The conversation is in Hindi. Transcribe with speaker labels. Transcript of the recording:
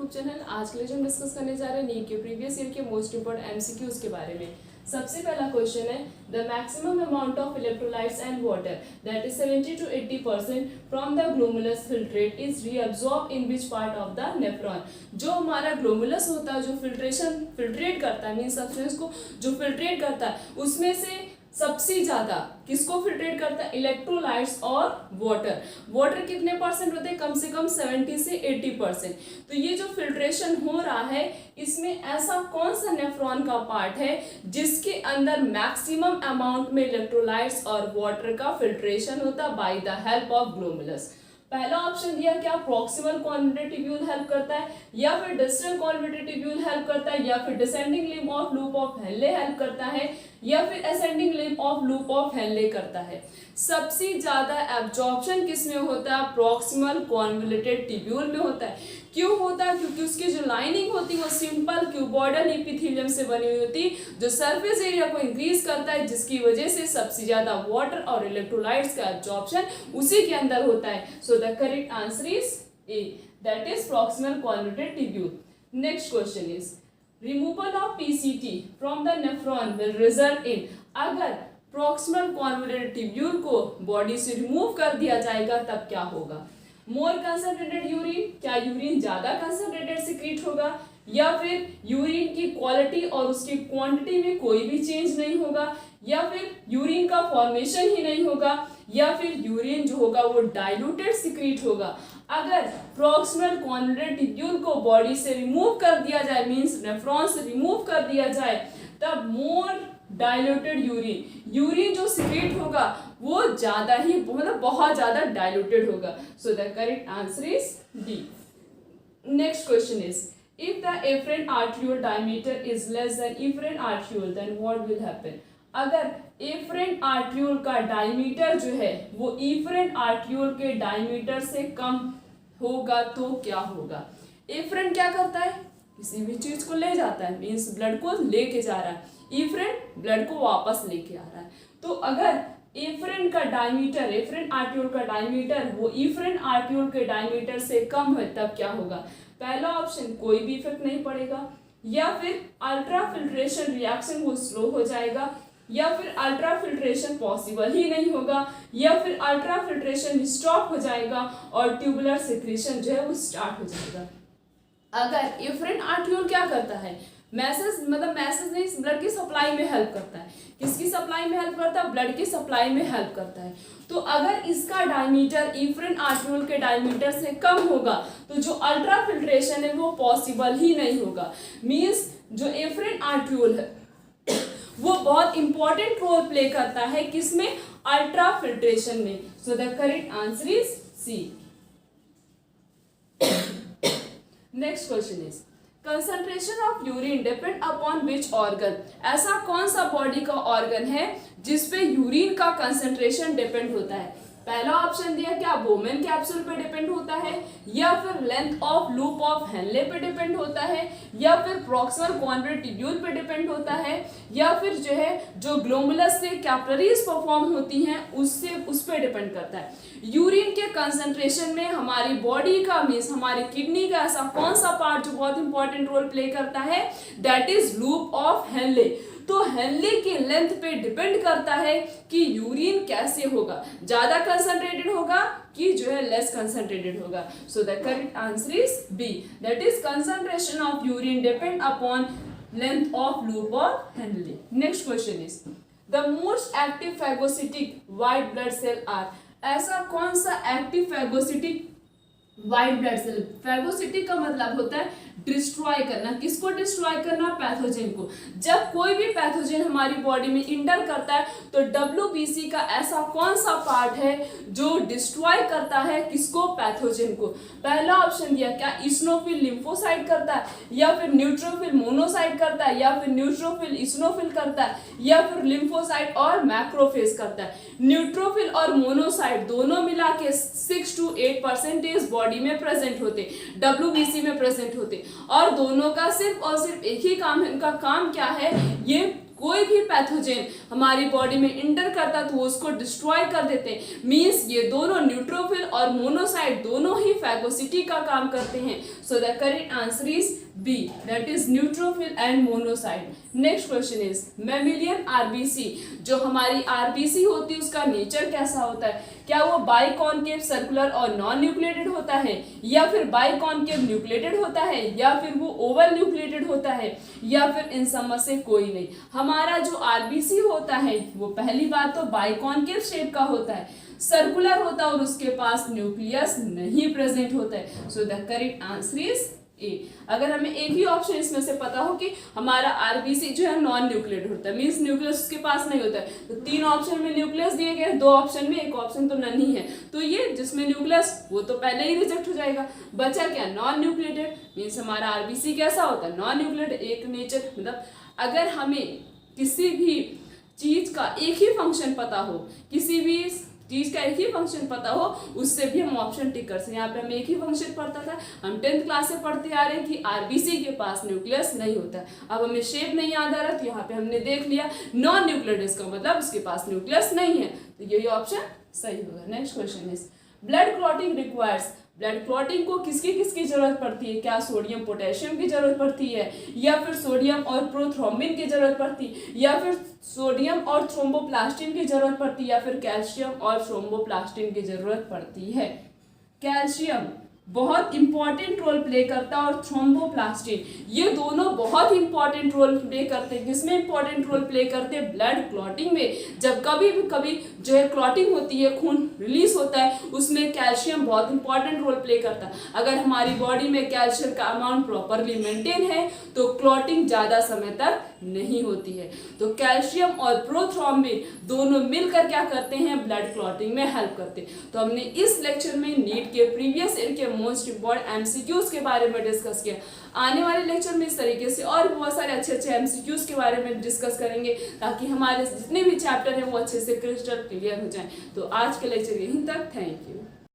Speaker 1: YouTube channel. आज के लिए जो हम डिस्कस करने जा रहे हैं नीट के प्रीवियस ईयर के मोस्ट इंपोर्टेंट एमसीक्यूज के बारे में। सबसे पहला क्वेश्चन है the maximum amount of electrolytes and water that is 70 to 80% from the glomerulus filtrate is reabsorb in which part of the nephron. जो हमारा ग्लोमेरुलस होता है, जो फिल्ट्रेट करता है, मीन सब्सटेंस को जो फिल्ट्रेट करता है, उसमें से सबसे ज्यादा किसको फिल्ट्रेट करता है? इलेक्ट्रोलाइट्स और वाटर। वाटर कितने परसेंट होते हैं? कम से कम 70 से 80%। तो ये जो फिल्ट्रेशन हो रहा है, इसमें ऐसा कौन सा नेफ्रॉन का पार्ट है जिसके अंदर मैक्सिमम अमाउंट में इलेक्ट्रोलाइट्स और वाटर का फिल्ट्रेशन होता by the help of glomerulus? पहला ऑप्शन दिया क्या प्रॉक्सिमल कॉन्वेंट्रिक ट्यूब्यूल हेल्प करता है, या फिर डिस्टल कॉन्वेंट्रिक ट्यूब्यूल हेल्प करता है, या फिर descending limb of loop of Henley help करता है, या फिर ascending limb of loop of Henley करता है। सबसे ज्यादा एब्जॉर्प्शन किस में होता है? प्रॉक्सिमल कॉन्वोल्यूटेड ट्यूब्यूल में होता है। क्यों होता है? क्योंकि उसकी जो लाइनिंग होती है वो सिंपल क्यूबॉइडल एपिथेलियम से बनी हुई होती है, जो सरफेस एरिया को इंक्रीज करता है, जिसकी वजह से सबसे ज्यादा वाटर और इलेक्ट्रोलाइट्स का एब्जॉर्प्शन उसी के अंदर होता है। सो the correct answer is a, that is proximal convoluted tubule. Next question is removal of PCT from the nephron will result in, अगर प्रॉक्सिमल कॉन्वोल्यूटेड ट्यूब्यूल को बॉडी से रिमूव कर दिया जाएगा तब क्या होगा? मोर कंसंट्रेटेड यूरिन, क्या यूरिन ज्यादा कंसंट्रेटेड सिक्रीट होगा, या फिर यूरिन की क्वालिटी और उसकी क्वांटिटी में कोई भी चेंज नहीं होगा, या फिर यूरिन का फॉर्मेशन ही नहीं होगा, या फिर यूरिन जो होगा वो डाइल्यूटेड सिक्रीट होगा? अगर प्रॉक्सिमल कॉन्वोल्यूटेड ट्यूब्यूल को बॉडी से रिमूव कर दिया जाए, मींस नेफ्रॉन से रिमूव कर दिया जाए, तब मोर डाइल्यूटेड यूरिन जो सिक्रीट होगा वो ज्यादा ही, मतलब बहुत ज्यादा डाइल्यूटेड होगा। So the correct answer is D. Next question is if the afferent arteriole diameter is less than efferent arteriole then what will happen? अगर एफरेंट आर्ट्रियोल का डायमीटर जो है वो एफरेंट आर्ट्रियोल के डायमीटर से कम होगा तो क्या होगा? एफरेंट क्या करता है? किसी भी चीज को ले जाता है, मीन्स ब्लड को लेके जा रहा है। एफरेंट ब्लड को वापस लेके आ रहा है। तो अगर एफरेंट का डायमीटर, एफरेंट आर्ट्रियोल का डायमीटर वो एफरेंट आर्ट्रियोल के डायमीटर से कम है तब क्या होगा? पहला ऑप्शन कोई भी इफेक्ट नहीं पड़ेगा, या फिर अल्ट्रा फिल्ट्रेशन रिएक्शन वो स्लो हो जाएगा, या फिर अल्ट्रा फिल्ट्रेशन पॉसिबल ही नहीं होगा, या फिर अल्ट्रा फिल्ट्रेशन स्टॉप हो जाएगा और ट्यूबुलर सिक्रीशन जो है वो स्टार्ट हो जाएगा। अगर एफरेंट आर्ट्रियोल क्या करता है? मैसेज नहीं, ब्लड की सप्लाई में हेल्प करता है। किसकी सप्लाई में हेल्प करता है? ब्लड की सप्लाई में हेल्प करता है। तो अगर इसका डायमीटर एफरेंट आर्ट्रियोल के डायमीटर से कम होगा तो जो अल्ट्रा फिल्ट्रेशन है वो पॉसिबल ही नहीं होगा। मींस जो एफरेंट आर्ट्रियोल है वो बहुत इंपॉर्टेंट रोल प्ले करता है किसमें? अल्ट्रा फिल्ट्रेशन में। So the correct answer is C. Next question is concentration of urine depend upon which organ? ऐसा कौन सा बॉडी का ऑर्गन है जिसपे यूरिन का कंसंट्रेशन डिपेंड होता है? पहला ऑप्शन दिया क्या बोमेन कैप्सूल पे डिपेंड होता है, या फिर length of loop of Henley पे डिपेंड होता है, या फिर प्रॉक्सिमल कॉन्वोल्यूटेड ट्यूब्यूल पे डिपेंड होता है, या फिर जो है जो ग्लोमेरुलस से कैपिलरीज परफॉर्म होती हैं उससे उस पे डिपेंड करता है। यूरिन के कंसंट्रेशन में हमारी बॉडी का, मीन्स हमारी किडनी का ऐसा कौन सा पार्ट जो बहुत इंपॉर्टेंट रोल प्ले करता है? That is loop of Henley. तो हेनले की लेंथ पे डिपेंड करता है कि यूरिन कैसे होगा, ज्यादा कंसंट्रेटेड होगा कि जो है लेस कंसंट्रेटेड होगा। So the correct answer is B, that is concentration of urine depend upon length of loop of Henle. Next question is the most active phagocytic white blood cell are? ऐसा कौन सा active phagocytic white blood cell? Phagocytic का मतलब होता है डिस्ट्रॉय करना। किसको डिस्ट्रॉय करना? पैथोजन को। जब कोई भी पैथोजन हमारी बॉडी में इंटर करता है तो WBC का ऐसा कौन सा पार्ट है जो डिस्ट्रॉय करता है किसको? पैथोजन को। पहला ऑप्शन दिया क्या इस्नोफिल लिम्फोसाइट करता है, या फिर न्यूट्रोफिल मोनोसाइट करता है, या फिर न्यूट्रोफिल इस्नोफिल करता है, या फिर लिम्फोसाइट और मैक्रोफेज करता है। न्यूट्रोफिल और मोनोसाइट दोनों मिला के 6 to 8% बॉडी में प्रेजेंट होते, WBC में प्रेजेंट होते, और दोनों का सिर्फ और सिर्फ एक ही काम है। उनका काम क्या है? ये कोई भी पैथोजन हमारी बॉडी में इंटर करता तो उसको डिस्ट्रॉय कर देते हैं। मींस ये दोनों न्यूट्रोफिल और मोनोसाइट दोनों ही फैगोसिटी का काम करते हैं। So the correct answer is B, that is neutrophil and monocyte. Next question is mammalian RBC, जो हमारी आरबीसी होती है उसका नेचर कैसा होता है? क्या वो बाइकॉन्केव, सर्कुलर और नॉन न्यूक्लिएटेड होता है, या फिर बाइकॉन्केव न्यूक्लिएटेड होता है, या फिर वो ओवल न्यूक्लिएटेड होता है, या फिर इन सब में से कोई नहीं? हमारा जो आरबीसी होता है वो पहली बात तो बाइकॉन्केव शेप का होता है, सर्कुलर होता है और उसके पास न्यूक्लियस नहीं प्रेजेंट होता है। सो the correct answer is a. अगर हमें एक ही ऑप्शन इसमें से पता हो कि हमारा आरबीसी जो है नॉन न्यूक्लिएटेड होता है, मींस न्यूक्लियस उसके पास नहीं होता है, तो 3 ऑप्शन में न्यूक्लियस दिए गए, 2 ऑप्शन में एक ऑप्शन तो नहीं है, तो ये जिसमें न्यूक्लियस वो तो पहले ही रिजेक्ट हो जाएगा। बचा क्या? नॉन न्यूक्लिएटेड, मींस हमारा आरबीसी कैसा होता है? Non nucleated. एक नेचर मतलब अगर हमें किसी भी चीज का एक ही फंक्शन पता हो, किसी भी चीज का एक ही फंक्शन पता हो, उससे भी हम ऑप्शन टिक कर सकते हैं। यहाँ पे हमें एक ही फंक्शन पढ़ता था, हम 10th क्लास से पढ़ते आ रहे हैं कि आरबीसी के पास न्यूक्लियस नहीं होता है। अब हमें शेप नहीं याद आ रहा, तो यहाँ पे हमने देख लिया नॉन न्यूक्लिएटेड, इसका मतलब उसके पास न्यूक्लियस नहीं है, तो यही ऑप्शन सही होगा। Next question is blood clotting requires, blood clotting को किसकी किसकी जरूरत पड़ती है? क्या सोडियम पोटेशियम की जरूरत पड़ती है, या फिर सोडियम और प्रोथ्रोम्बिन की जरूरत पड़ती है, या फिर सोडियम और थ्रोम्बोप्लास्टिन की जरूरत पड़ती है, या फिर कैल्शियम और थ्रोम्बोप्लास्टिन की जरूरत पड़ती है? कैल्शियम बहुत इंपॉर्टेंट रोल प्ले करता है और थ्रोम्बोप्लास्टिन, ये दोनों बहुत इंपॉर्टेंट रोल प्ले करते हैं। किसमें इंपॉर्टेंट रोल प्ले करते हैं? ब्लड क्लॉटिंग में। जब कभी जो है क्लॉटिंग होती है, खून रिलीज होता है, उसमें कैल्शियम बहुत इंपॉर्टेंट रोल प्ले करता है। अगर हमारी बॉडी में कैल्शियम का अमाउंट प्रॉपरली मेंटेन है तो क्लॉटिंग ज़्यादा समय तक नहीं होती है। तो कैल्शियम और प्रोथ्रोम्बिन दोनों मिलकर क्या करते हैं? ब्लड क्लॉटिंग में हेल्प करते हैं। तो हमने इस लेक्चर में नीट के प्रीवियस ईयर के मोस्ट इंपॉर्टेंट एमसीक्यूज के बारे में डिस्कस किया। आने वाले लेक्चर में इस तरीके से और बहुत सारे अच्छे अच्छे एमसीक्यूज के बारे में डिस्कस करेंगे, ताकि हमारे जितने भी चैप्टर हैं वो अच्छे से क्रिस्टल क्लियर हो जाएं। तो आज के लेक्चर यहीं तक। Thank you.